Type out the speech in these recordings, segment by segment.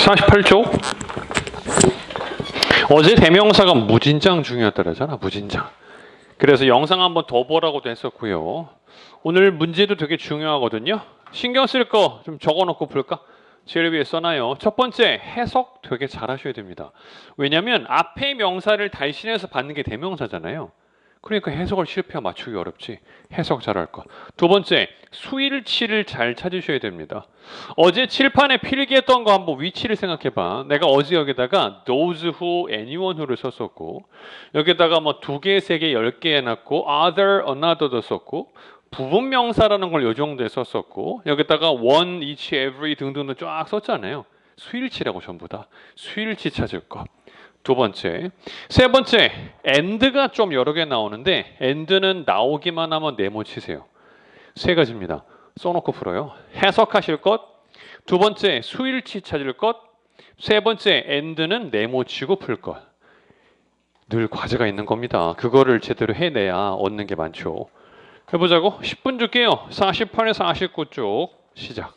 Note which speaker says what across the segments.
Speaker 1: 48쪽. 어제 대명사가 무진장 중요하다잖아. 무진장. 그래서 영상 한번 더 보라고도 했었고요. 오늘 문제도 되게 중요하거든요. 신경 쓸 거 좀 적어놓고 볼까? 제일 위에 써놔요. 첫 번째, 해석 되게 잘 하셔야 됩니다. 왜냐하면 앞에 명사를 대신해서 받는 게 대명사잖아요. 그러니까 해석을 실패하면 맞추기 어렵지. 해석 잘할 거. 두 번째, 수일치를 잘 찾으셔야 됩니다. 어제 칠판에 필기했던 거 한번 위치를 생각해봐. 내가 어제 여기다가 those who, anyone who를 썼었고, 여기다가 뭐 2개, 3개, 10개 해놨고, other, another도 썼고, 부분 명사라는 걸 요 정도에 썼었고, 여기다가 one, each, every 등등도 쫙 썼잖아요. 수일치라고 전부 다. 수일치 찾을 거. 두 번째. 세 번째, and가 좀 여러 개 나오는데 and는 나오기만 하면 네모 치세요. 세 가지입니다. 써놓고 풀어요. 해석하실 것. 두 번째, 수일치 찾을 것. 세 번째, and는 네모 치고 풀 것. 늘 과제가 있는 겁니다. 그거를 제대로 해내야 얻는 게 많죠. 해보자고. 10분 줄게요. 48에서 49쪽 시작.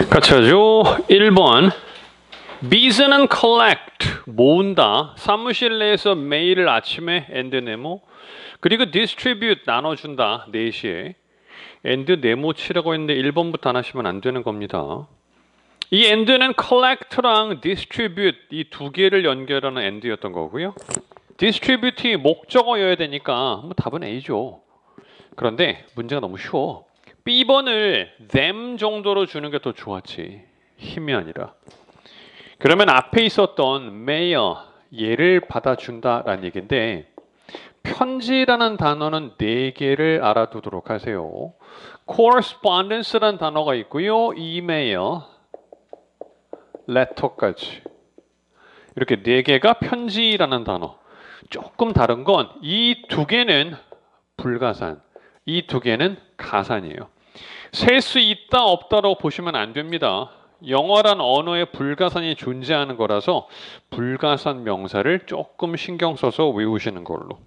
Speaker 1: 같이 하죠. 1번. B는 collect, 모은다. 사무실 내에서 메일을 아침에 and 네모. 그리고 distribute, 나눠준다. 4시에. and 네모 치라고 했는데 1번부터 안 하시면 안 되는 겁니다. 이 and는 collect랑 distribute 이 두 개를 연결하는 and였던 거고요. distribute이 목적어여야 되니까 뭐 답은 A죠. 그런데 문제가 너무 쉬워. B번을 them 정도로 주는 게 더 좋았지. 힘이 아니라. 그러면 앞에 있었던 mayor 얘를 받아준다라는 얘기인데 편지라는 단어는 4개를 알아두도록 하세요. correspondence라는 단어가 있고요. email, letter까지. 이렇게 4개가 편지라는 단어. 조금 다른 건 이 2개는 불가산, 이 2개는 가산이에요. 셀 수 있다 없다라고 보시면 안 됩니다. 영어란 언어에 불가산이 존재하는 거라서 불가산 명사를 조금 신경 써서 외우시는 걸로.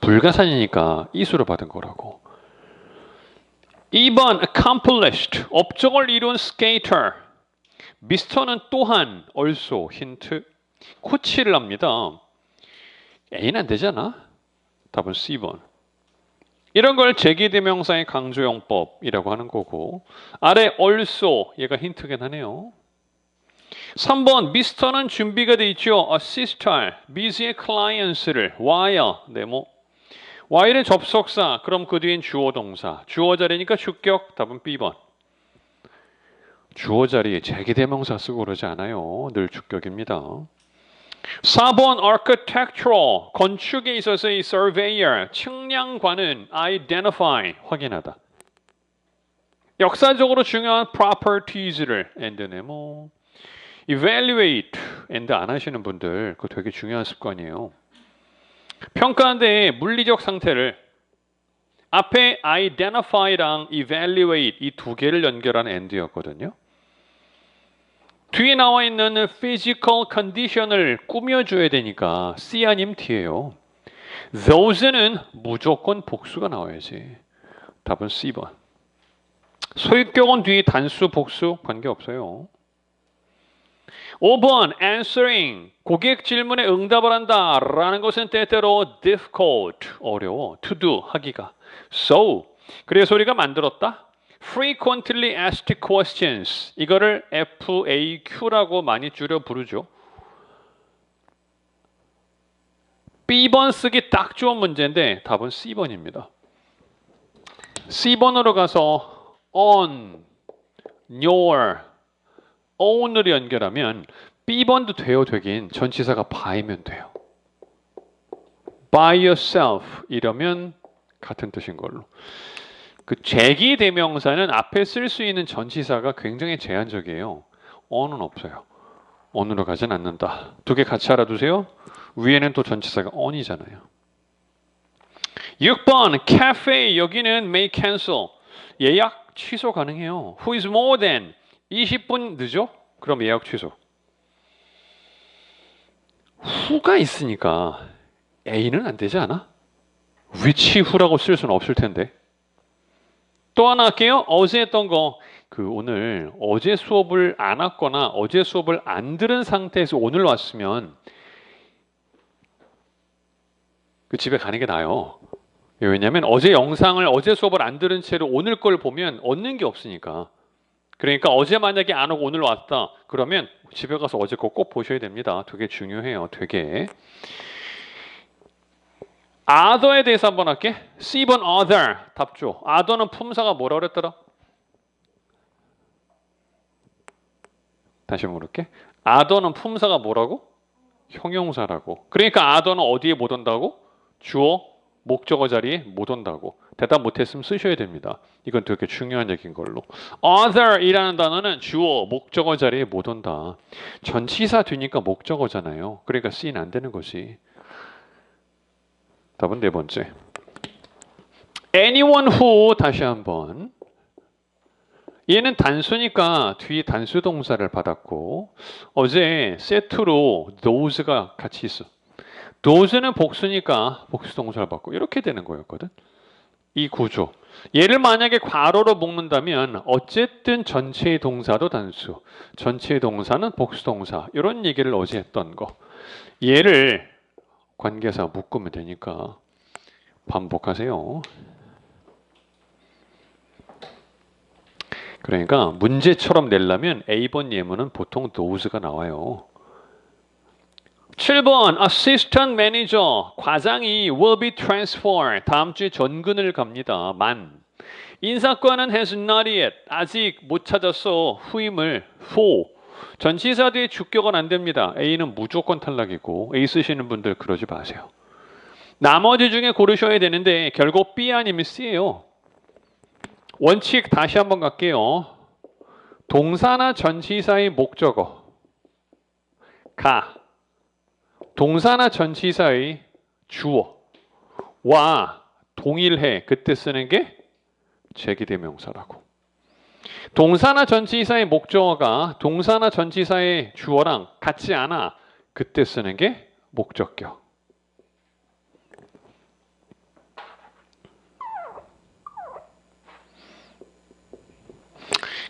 Speaker 1: 불가산이니까 이수로 받은 거라고. 2번 accomplished, 업적을 이룬 skater. 미스터는 또한 also 힌트. 코치를 합니다. A는 안 되잖아. 답은 C번. 이런 걸 제기대명사의 강조용법이라고 하는 거고 아래 also 얘가 힌트긴 하네요. 3번 미스터는 준비가 돼 있죠. assist할 미즈의 clients를 wire 네모 Y는 접속사 그럼 그 뒤엔 주어 동사 주어 자리니까 주격 답은 B번. 주어 자리에 제기대명사 쓰고 그러지 않아요. 늘 주격입니다. 4번 architectural 건축에 있어서의 surveyor 측량관은 identify 확인하다. 역사적으로 중요한 properties를 and 네모 evaluate and 안 하시는 분들 그거 되게 중요한 습관이에요. 평가하는데 물리적 상태를 앞에 identify랑 evaluate 이 2개를 연결한 and였거든요. 뒤에 나와 있는 physical condition을 꾸며줘야 되니까 C 아님 T예요. those는 무조건 복수가 나와야지. 답은 C번. 소유격은 뒤에 단수 복수 관계없어요. 5번 answering 고객 질문에 응답을 한다 라는 것은 때때로 difficult 어려워 to do 하기가 so 그래서 우리가 만들었다 frequently asked questions 이거를 FAQ라고 많이 줄여 부르죠. B번 쓰기 딱 좋은 문제인데 답은 C번입니다. C번으로 가서 on, your, own을 연결하면 B번도 돼요. 되긴 전치사가 by면 돼요. by yourself 이러면 같은 뜻인 걸로. 그 제기대명사는 앞에 쓸 수 있는 전치사가 굉장히 제한적이에요. on은 없어요. on으로 가진 않는다. 2개 같이 알아두세요. 위에는 또 전치사가 on이잖아요. 6번 cafe 여기는 may cancel 예약 취소 가능해요. Who is more than 20분 늦어? 그럼 예약 취소. who가 있으니까 A는 안 되지 않아? which who라고 쓸 수는 없을 텐데. 또 하나 할게요. 어제 했던 거. 오늘 어제 수업을 안 왔거나 어제 수업을 안 들은 상태에서 오늘 왔으면 집에 가는 게 나아요. 왜냐하면 어제 영상을 어제 수업을 안 들은 채로 오늘 걸 보면 얻는 게 없으니까. 그러니까 어제 만약에 안 오고 오늘 왔다. 그러면 집에 가서 어제 거 꼭 보셔야 됩니다. 되게 중요해요. 되게. other에 대해서 한번 할게. C번 other 답죠. other는 품사가 뭐라 그랬더라? 다시 물을게. other는 품사가 뭐라고? 형용사라고. 그러니까 other는 어디에 못 온다고? 주어, 목적어 자리에 못 온다고. 대답 못했으면 쓰셔야 됩니다. 이건 되게 중요한 얘기인 걸로. other이라는 단어는 주어, 목적어 자리에 못 온다. 전치사 뒤니까 목적어잖아요. 그러니까 C는 안 되는 거지. 답은 4번째. anyone who 다시 한번. 얘는 단수니까 뒤에 단수 동사를 받았고 어제 세트로 those가 같이 있어. those는 복수니까 복수 동사를 받고 이렇게 되는 거였거든. 이 구조. 얘를 만약에 괄호로 묶는다면 어쨌든 전체의 동사도 단수, 전체의 동사는 복수동사 이런 얘기를 어제 했던 거. 얘를 관계사 묶으면 되니까 반복하세요. 그러니까 문제처럼 내려면 A번 예문은 보통 those가 나와요. 7번 Assistant Manager 과장이 will be transferred 다음 주에 전근을 갑니다. 인사권은 has not yet 아직 못 찾았어 후임을 for 전치사 뒤에 주격은 안 됩니다. A는 무조건 탈락이고 A 쓰시는 분들 그러지 마세요. 나머지 중에 고르셔야 되는데 결국 B 아니면 C예요. 원칙 다시 한번 갈게요. 동사나 전치사의 목적어 가 동사나 전치사의 주어와 동일해. 그때 쓰는 게 제기대명사라고. 동사나 전치사의 목적어가 동사나 전치사의 주어랑 같지 않아. 그때 쓰는 게 목적격.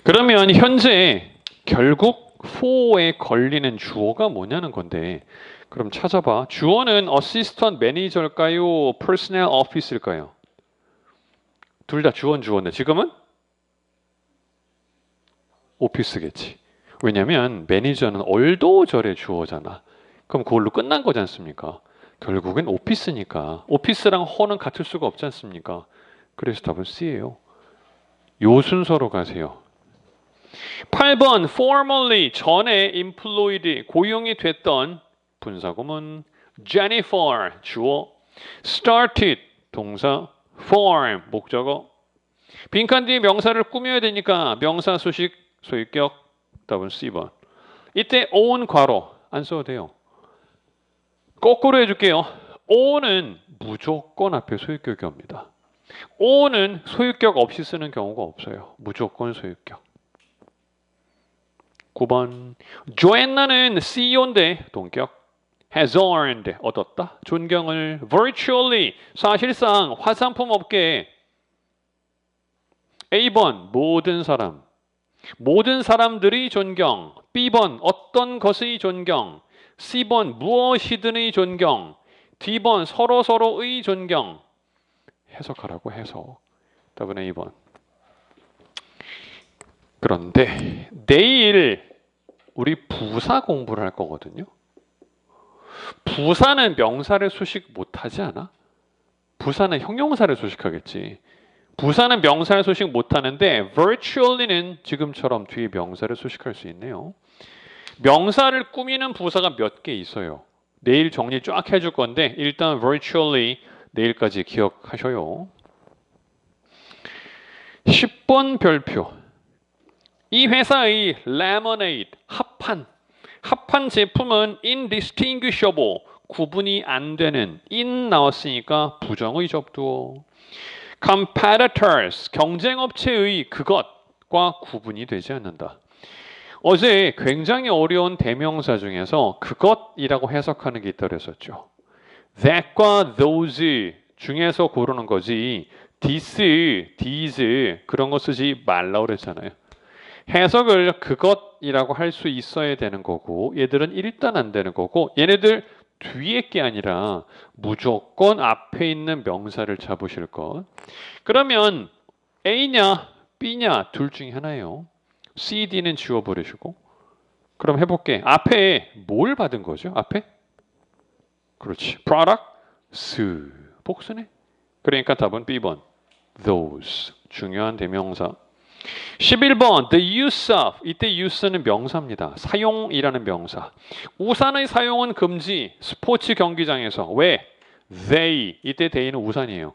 Speaker 1: 그러면 현재 결국 for에 걸리는 주어가 뭐냐는 건데 그럼 찾아봐. 주어는 어시스턴트 매니저일까요? 퍼스널 오피스일까요? 둘 다 주어인데 지금은 오피스겠지. 왜냐면 매니저는 얼도절의 주어잖아. 그럼 그걸로 끝난 거지 않습니까? 결국엔 오피스니까. 오피스랑 허는 같을 수가 없지 않습니까? 그래서 답은 C예요. 요 순서로 가세요. 8번 formerly 전에 employed 고용이 됐던 분사구문 Jennifer 주어 started 동사 form 목적어 빈칸 뒤에 명사를 꾸며야 되니까 명사 수식 소유격 답은 C번. 이때 own 괄호 안 써도 돼요. 거꾸로 해줄게요. own은 무조건 앞에 소유격이 옵니다. own은 소유격 없이 쓰는 경우가 없어요. 무조건 소유격. 9번 조앤나는 CEO인데 동격 has earned 얻었다 존경을 virtually 사실상 화장품 업계에 A번 모든 사람들의 존경 B번 어떤 것의 존경 C번 무엇이든의 존경 D번 서로서로의 존경 해석하라고 해석 답은 A번. 그런데 내일 우리 부사 공부를 할 거거든요. 부사는 명사를 수식 못하지 않아? 부사는 형용사를 수식하겠지. 부사는 명사를 수식 못하는데 virtually는 지금처럼 뒤에 명사를 수식할 수 있네요. 명사를 꾸미는 부사가 몇 개 있어요. 내일 정리 쫙 해줄 건데 일단 virtually 내일까지 기억하셔요. 10번 별표. 이 회사의 lemonade 합한 제품은 indistinguishable 구분이 안 되는 in 나왔으니까 부정의 접두어 competitors 경쟁업체의 그것과 구분이 되지 않는다. 어제 굉장히 어려운 대명사 중에서 그것이라고 해석하는 게 있다고 그랬었죠. that과 those 중에서 고르는 거지 this, these 그런 거 쓰지 말라고 그랬잖아요. 해석을 그것이라고 할 수 있어야 되는 거고 얘들은 일단 안 되는 거고 얘네들 뒤에 게 아니라 무조건 앞에 있는 명사를 잡으실 것. 그러면 A냐 B냐 둘 중에 하나예요. C, D는 지워버리시고 그럼 해볼게. 앞에 뭘 받은 거죠? 앞에? 그렇지. products 복수네. 그러니까 답은 B번 those 중요한 대명사. 11번 the use of 이때 use는 명사입니다. 사용이라는 명사. 우산의 사용은 금지. 스포츠 경기장에서. 왜? they 이때 they는 우산이에요.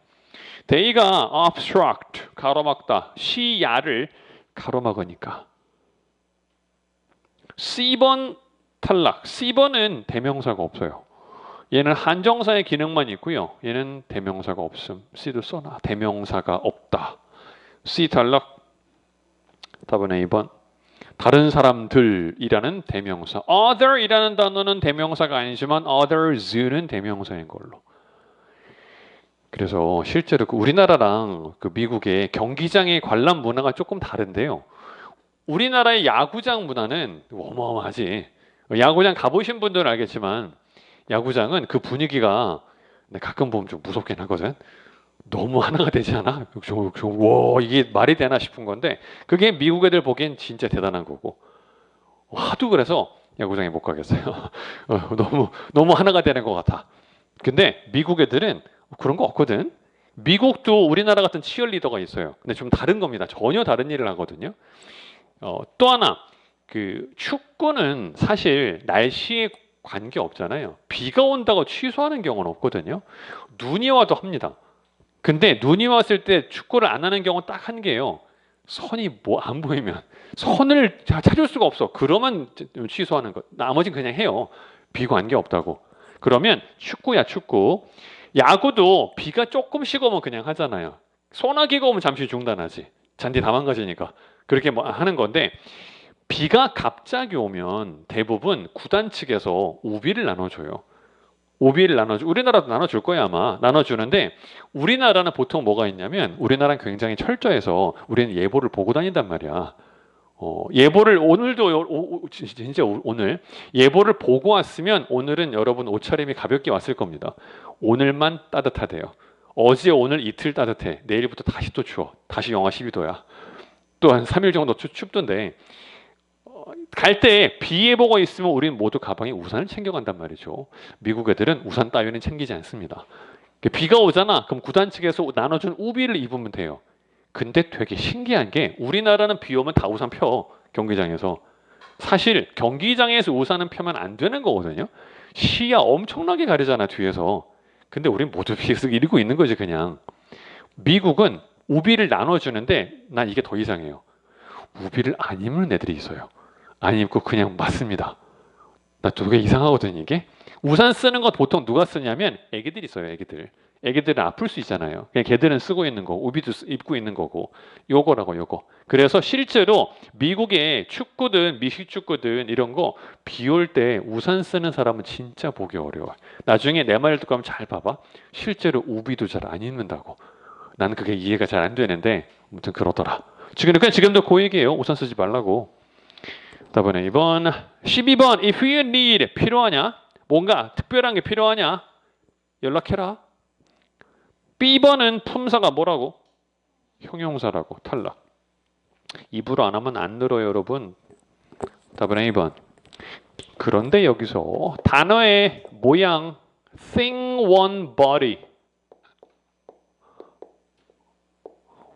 Speaker 1: they가 obstruct 가로막다. 시야를 가로막으니까. C번 탈락. C번은 대명사가 없어요. 얘는 한정사의 기능만 있고요. 얘는 대명사가 없음. C도 써놔. 대명사가 없다. C 탈락. 답은 A번. 다른 사람들이라는 대명사. other이라는 단어는 대명사가 아니지만 others는 대명사인 걸로. 그래서 실제로 그 우리나라랑 그 미국의 경기장의 관람 문화가 조금 다른데요. 우리나라의 야구장 문화는 어마어마하지. 야구장 가보신 분들은 알겠지만 야구장은 그 분위기가 가끔 보면 좀 무섭긴 하거든. 너무 하나가 되지 않아? 와, 이게 말이 되나 싶은 건데 그게 미국 애들 보기엔 진짜 대단한 거고 하도 그래서 야구장에 못 가겠어요. 너무 하나가 되는 것 같아. 근데 미국 애들은 그런 거 없거든. 미국도 우리나라 같은 치어리더가 있어요. 근데 좀 다른 겁니다. 전혀 다른 일을 하거든요. 또 하나 그 축구는 사실 날씨에 관계 없잖아요. 비가 온다고 취소하는 경우는 없거든요. 눈이 와도 합니다. 근데 눈이 왔을 때 축구를 안 하는 경우는 딱 한 개예요. 선이 뭐 안 보이면 선을 찾을 수가 없어. 그러면 취소하는 거. 나머지는 그냥 해요. 비 관계 없다고. 그러면 축구야 축구. 야구도 비가 조금씩 오면 그냥 하잖아요. 소나기가 오면 잠시 중단하지. 잔디 다 망가지니까. 그렇게 뭐 하는 건데 비가 갑자기 오면 대부분 구단 측에서 우비를 나눠줘요. 우비를 나눠줘. 우리나라도 나눠줄 거야 아마. 나눠주는데 우리나라는 보통 뭐가 있냐면 우리나라는 굉장히 철저해서 우리는 예보를 보고 다닌단 말이야. 예보를 오늘도 진짜 오늘 예보를 보고 왔으면 오늘은 여러분 옷차림이 가볍게 왔을 겁니다. 오늘만 따뜻하대요. 어제 오늘 이틀 따뜻해. 내일부터 다시 또 추워. 다시 영하 12도야. 또 한 3일 정도 춥던데 갈 때 비 예보가 있으면 우리는 모두 가방에 우산을 챙겨간단 말이죠. 미국 애들은 우산 따위는 챙기지 않습니다. 비가 오잖아. 그럼 구단 측에서 나눠준 우비를 입으면 돼요. 근데 되게 신기한 게 우리나라는 비 오면 다 우산 펴 경기장에서. 사실 경기장에서 우산은 펴면 안 되는 거거든요. 시야 엄청나게 가리잖아 뒤에서. 근데 우린 모두 계속 이러고 있는 거지 그냥. 미국은 우비를 나눠주는데 난 이게 더 이상해요. 우비를 안 입는 애들이 있어요. 안 입고 그냥 맞습니다. 나 되게 이상하거든 이게. 우산 쓰는 것 보통 누가 쓰냐면 애기들이 써요. 애기들은 아플 수 있잖아요. 그냥 걔들은 쓰고 있는 거, 우비도 입고 있는 거고 요거라고 요거. 그래서 실제로 미국의 축구든 미식 축구든 이런 거 비 올 때 우산 쓰는 사람은 진짜 보기 어려워. 나중에 내 말을 듣고 하면 잘 봐봐. 실제로 우비도 잘 안 입는다고. 나는 그게 이해가 잘 안 되는데 아무튼 그러더라. 지금도 그 얘기예요. 우산 쓰지 말라고. 다음에 2번 12번 if you need 필요하냐? 뭔가 특별한 게 필요하냐? 연락해라. B번은 품사가 뭐라고? 형용사라고. 탈락. 입으로 안 하면 안 늘어요 여러분. 답은 A번. 그런데 여기서 단어의 모양 thing, one, body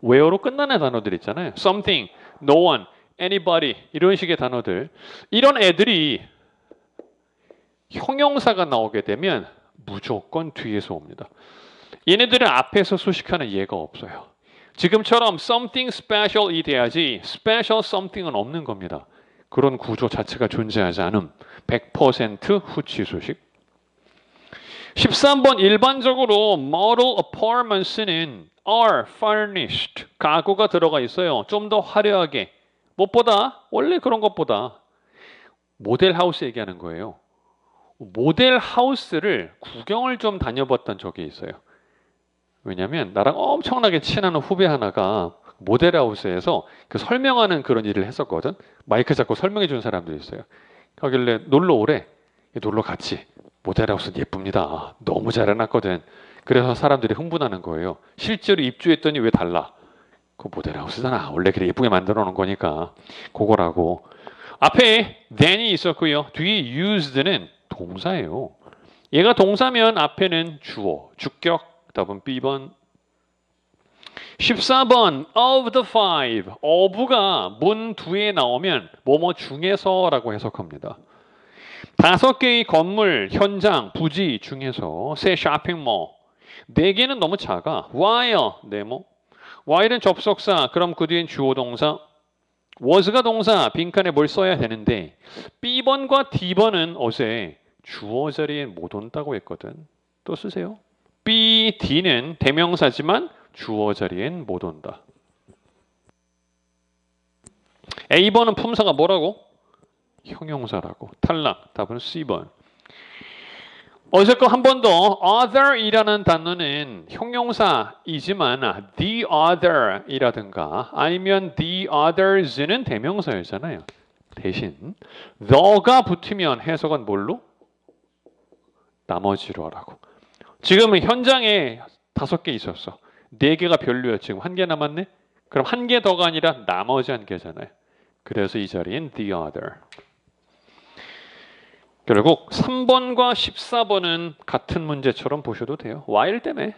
Speaker 1: where로 끝나는 단어들 있잖아요. something, no one, anybody 이런 식의 단어들. 이런 애들이 형용사가 나오게 되면 무조건 뒤에서 옵니다. 얘네들은 앞에서 수식하는 예가 없어요. 지금처럼 something special이 돼야지 special something은 없는 겁니다. 그런 구조 자체가 존재하지 않음. 100% 후치 수식. 13번 일반적으로 model apartments는 are furnished. 가구가 들어가 있어요. 좀 더 화려하게. 무엇보다 원래 그런 것보다 모델 하우스 얘기하는 거예요. 모델 하우스를 구경을 좀 다녀봤던 적이 있어요. 왜냐하면 나랑 엄청나게 친한 후배 하나가 모델 하우스에서 그 설명하는 그런 일을 했었거든. 마이크 잡고 설명해 준 사람도 있어요. 하길래 놀러 오래. 놀러 갔지. 모델 하우스 예쁩니다. 너무 잘 해놨거든. 그래서 사람들이 흥분하는 거예요. 실제로 입주했더니 왜 달라? 그 모델 하우스잖아. 원래 그래 예쁘게 만들어 놓은 거니까. 그거라고. 앞에 than이 있었고요. 뒤에 used는 동사예요. 얘가 동사면 앞에는 주어, 주격. 답은 B번. 14번 of the five. of가 문 뒤에 나오면 뭐뭐 중에서라고 해석합니다. 5개의 건물, 현장, 부지 중에서 새 쇼핑몰. 4개는 너무 작아. while, 네모. while은 접속사, 그럼 그 뒤엔 주어 동사. was가 동사, 빈칸에 뭘 써야 되는데 B번과 D번은 어제 주어 자리에 못 온다고 했거든. 또 쓰세요. B, D는 대명사지만 주어 자리엔 못 온다. A번은 품사가 뭐라고? 형용사라고. 탈락. 답은 C번. 어쨌건 한 번 더 other이라는 단어는 형용사이지만 the other이라든가 아니면 the others는 대명사였잖아요. 대신 the가 붙으면 해석은 뭘로? 나머지로 하라고. 지금은 현장에 5개 있었어. 4개가 별로였지. 지금 1개 남았네. 그럼 1개 더가 아니라 나머지 1개잖아요. 그래서 이 자리엔 the other. 결국 3번과 14번은 같은 문제처럼 보셔도 돼요. while 때문에.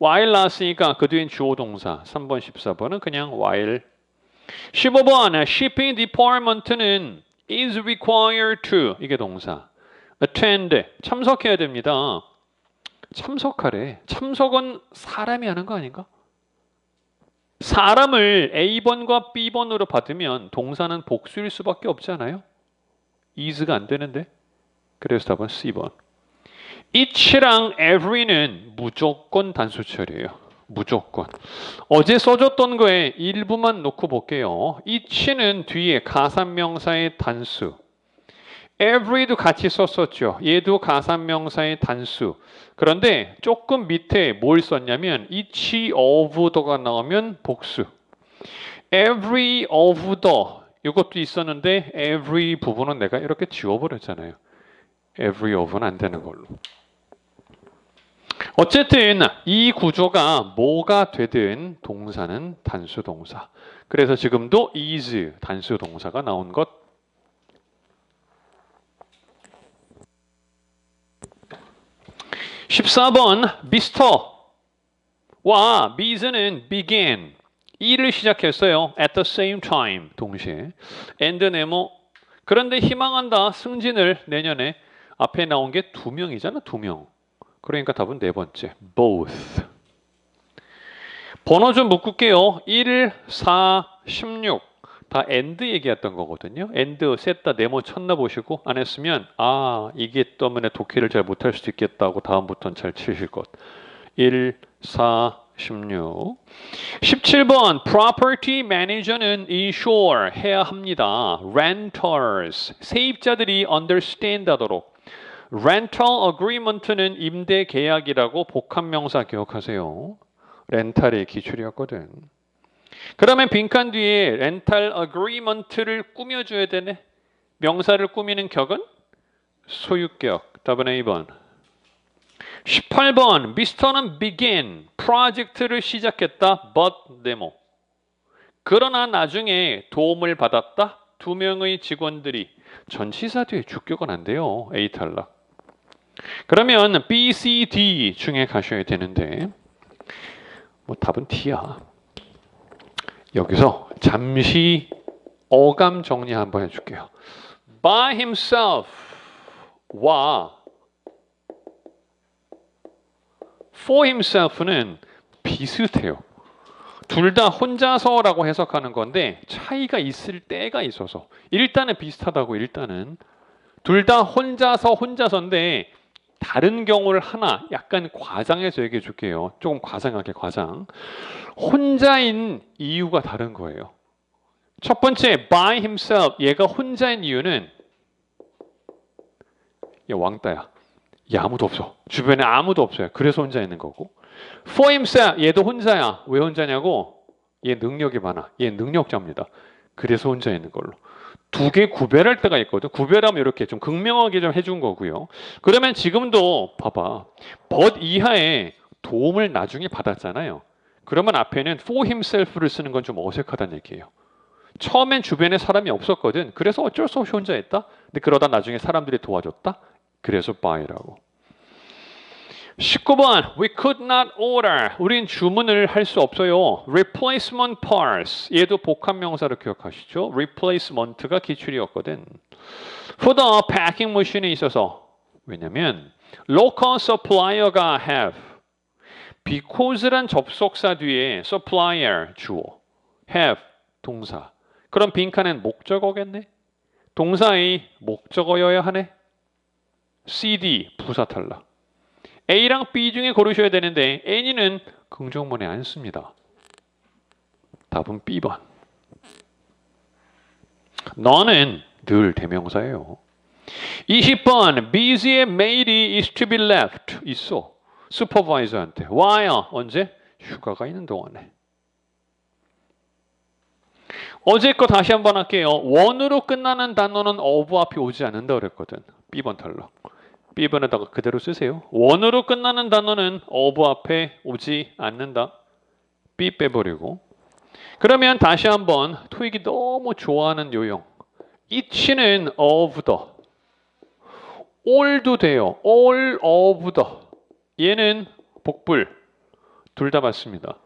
Speaker 1: while 나왔으니까 그 뒤엔 주어 동사. 3번, 14번은 그냥 while. 15번 shipping department는 is required to 이게 동사. attend 참석해야 됩니다. 참석하래. 참석은 사람이 하는 거 아닌가? 사람을 A번과 B번으로 받으면 동사는 복수일 수밖에 없잖아요. is가 안 되는데. 그래서 답은 C번. each랑 every는 무조건 단수철이에요. 무조건. 어제 써줬던 거에 일부만 놓고 볼게요. each는 뒤에 가산명사의 단수. every도 같이 썼었죠. 얘도 가산명사의 단수. 그런데 조금 밑에 뭘 썼냐면 each of the가 나오면 복수. every of the 이것도 있었는데 every 부분은 내가 이렇게 지워버렸잖아요. every of는 안 되는 걸로. 어쨌든 이 구조가 뭐가 되든 동사는 단수 동사. 그래서 지금도 is 단수 동사가 나온 것. 14번 Mr와 Ms는 began 일을 시작했어요. at the same time 동시에 and 네모 그런데 희망한다 승진을 내년에 앞에 나온 게 2명이잖아 2명. 그러니까 답은 네 번째 both. 번호 좀 묶을게요. 1, 4, 16 다 and 얘기했던 거거든요. and 셋 다 네모 쳤나 보시고 안 했으면 아 이게 때문에 독해를 잘 못할 수도 있겠다고 다음부터는 잘 치실 것. 1, 4, 16 17번 property manager는 insure 해야 합니다. renters 세입자들이 understand 하도록 rental agreement는 임대 계약이라고 복합명사 기억하세요. 렌탈의 기출이었거든. 그러면 빈칸 뒤에 렌탈 agreement를 꾸며줘야 되네. 명사를 꾸미는 격은 소유격. 답은 A번. 18번 미스터는 began 프로젝트를 시작했다. but demo. 그러나 나중에 도움을 받았다. 2명의 직원들이 전치사 뒤에 주격은 안 돼요. A 탈락. 그러면 B, C, D 중에 가셔야 되는데 뭐 답은 T야. 여기서 잠시 어감 정리 한번 해줄게요. by himself와 for himself는 비슷해요. 둘 다 혼자서라고 해석하는 건데 차이가 있을 때가 있어서 일단은 비슷하다고 일단은 둘 다 혼자서인데 다른 경우를 하나 약간 과장해서 얘기해 줄게요. 조금 과장하게 과장. 혼자인 이유가 다른 거예요. 첫 번째 by himself 얘가 혼자인 이유는 얘 왕따야. 얘 아무도 없어. 주변에 아무도 없어요. 그래서 혼자 있는 거고. for himself 얘도 혼자야. 왜 혼자냐고? 얘 능력이 많아. 얘 능력자입니다. 그래서 혼자 있는 걸로. 2개 구별할 때가 있거든. 구별하면 이렇게 좀 극명하게 좀 해준 거고요. 그러면 지금도 봐봐. but 이하에 도움을 나중에 받았잖아요. 그러면 앞에는 for himself를 쓰는 건 좀 어색하다는 얘기예요. 처음엔 주변에 사람이 없었거든. 그래서 어쩔 수 없이 혼자 했다. 근데 그러다 나중에 사람들이 도와줬다. 그래서 by라고. 19번 We could not order. 우린 주문을 할 수 없어요. Replacement parts. 얘도 복합명사로 기억하시죠? Replacement가 기출이었거든. For the packing machine에 있어서 왜냐면 local supplier가 have because란 접속사 뒤에 supplier 주어 have 동사. 그럼 빈칸엔 목적어겠네? 동사의 목적어여야 하네? CD 부사 탈락. A랑 B 중에 고르셔야 되는데 N이는 긍정문에 안 씁니다. 답은 B번. 너는 늘 대명사예요. 20번 B's mail이 is to be left 있어. 슈퍼바이저한테. Why야? 언제? 휴가가 있는 동안에. 어제 거 다시 한번 할게요. 원으로 끝나는 단어는 of 앞이 오지 않는다 그랬거든. B번 탈락. B번에다가 그대로 쓰세요. 원으로 끝나는 단어는 of 앞에 오지 않는다. B 빼버리고. 그러면 다시 한번 토익이 너무 좋아하는 요용. it는 of the. all도 돼요. all of the. 얘는 복불. 둘 다 맞습니다.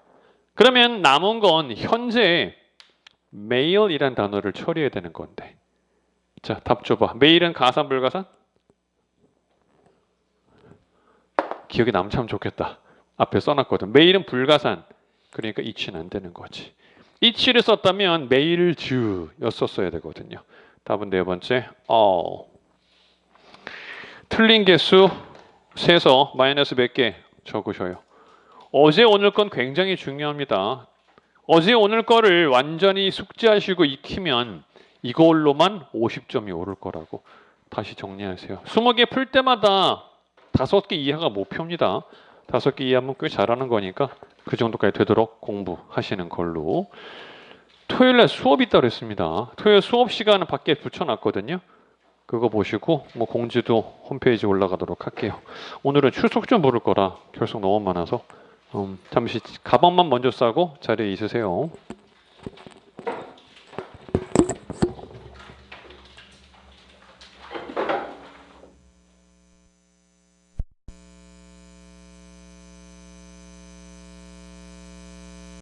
Speaker 1: 그러면 남은 건 현재 mail이란 단어를 처리해야 되는 건데. 자, 답 줘봐. mail은 가산 불가산? 기억이 남면 참 좋겠다. 앞에 써놨거든. mail은 불가산. 그러니까 it는 안 되는 거지. it를 썼다면 mail 였었어야 되거든요. 답은 네 번째. 틀린 개수 세서 마이너스 몇 개 적으셔요. 어제 오늘 건 굉장히 중요합니다. 어제 오늘 거를 완전히 숙지하시고 익히면 이걸로만 50점이 오를 거라고. 다시 정리하세요. 20개 풀 때마다 5개 이하가 목표입니다. 5개 이하면 꽤 잘하는 거니까 그 정도까지 되도록 공부하시는 걸로. 토요일에 수업이 있다고 했습니다. 토요일 수업 시간은 밖에 붙여놨거든요. 그거 보시고 뭐 공지도 홈페이지에 올라가도록 할게요. 오늘은 출석 좀 부를 거라 결석 너무 많아서 잠시 가방만 먼저 싸고 자리에 있으세요.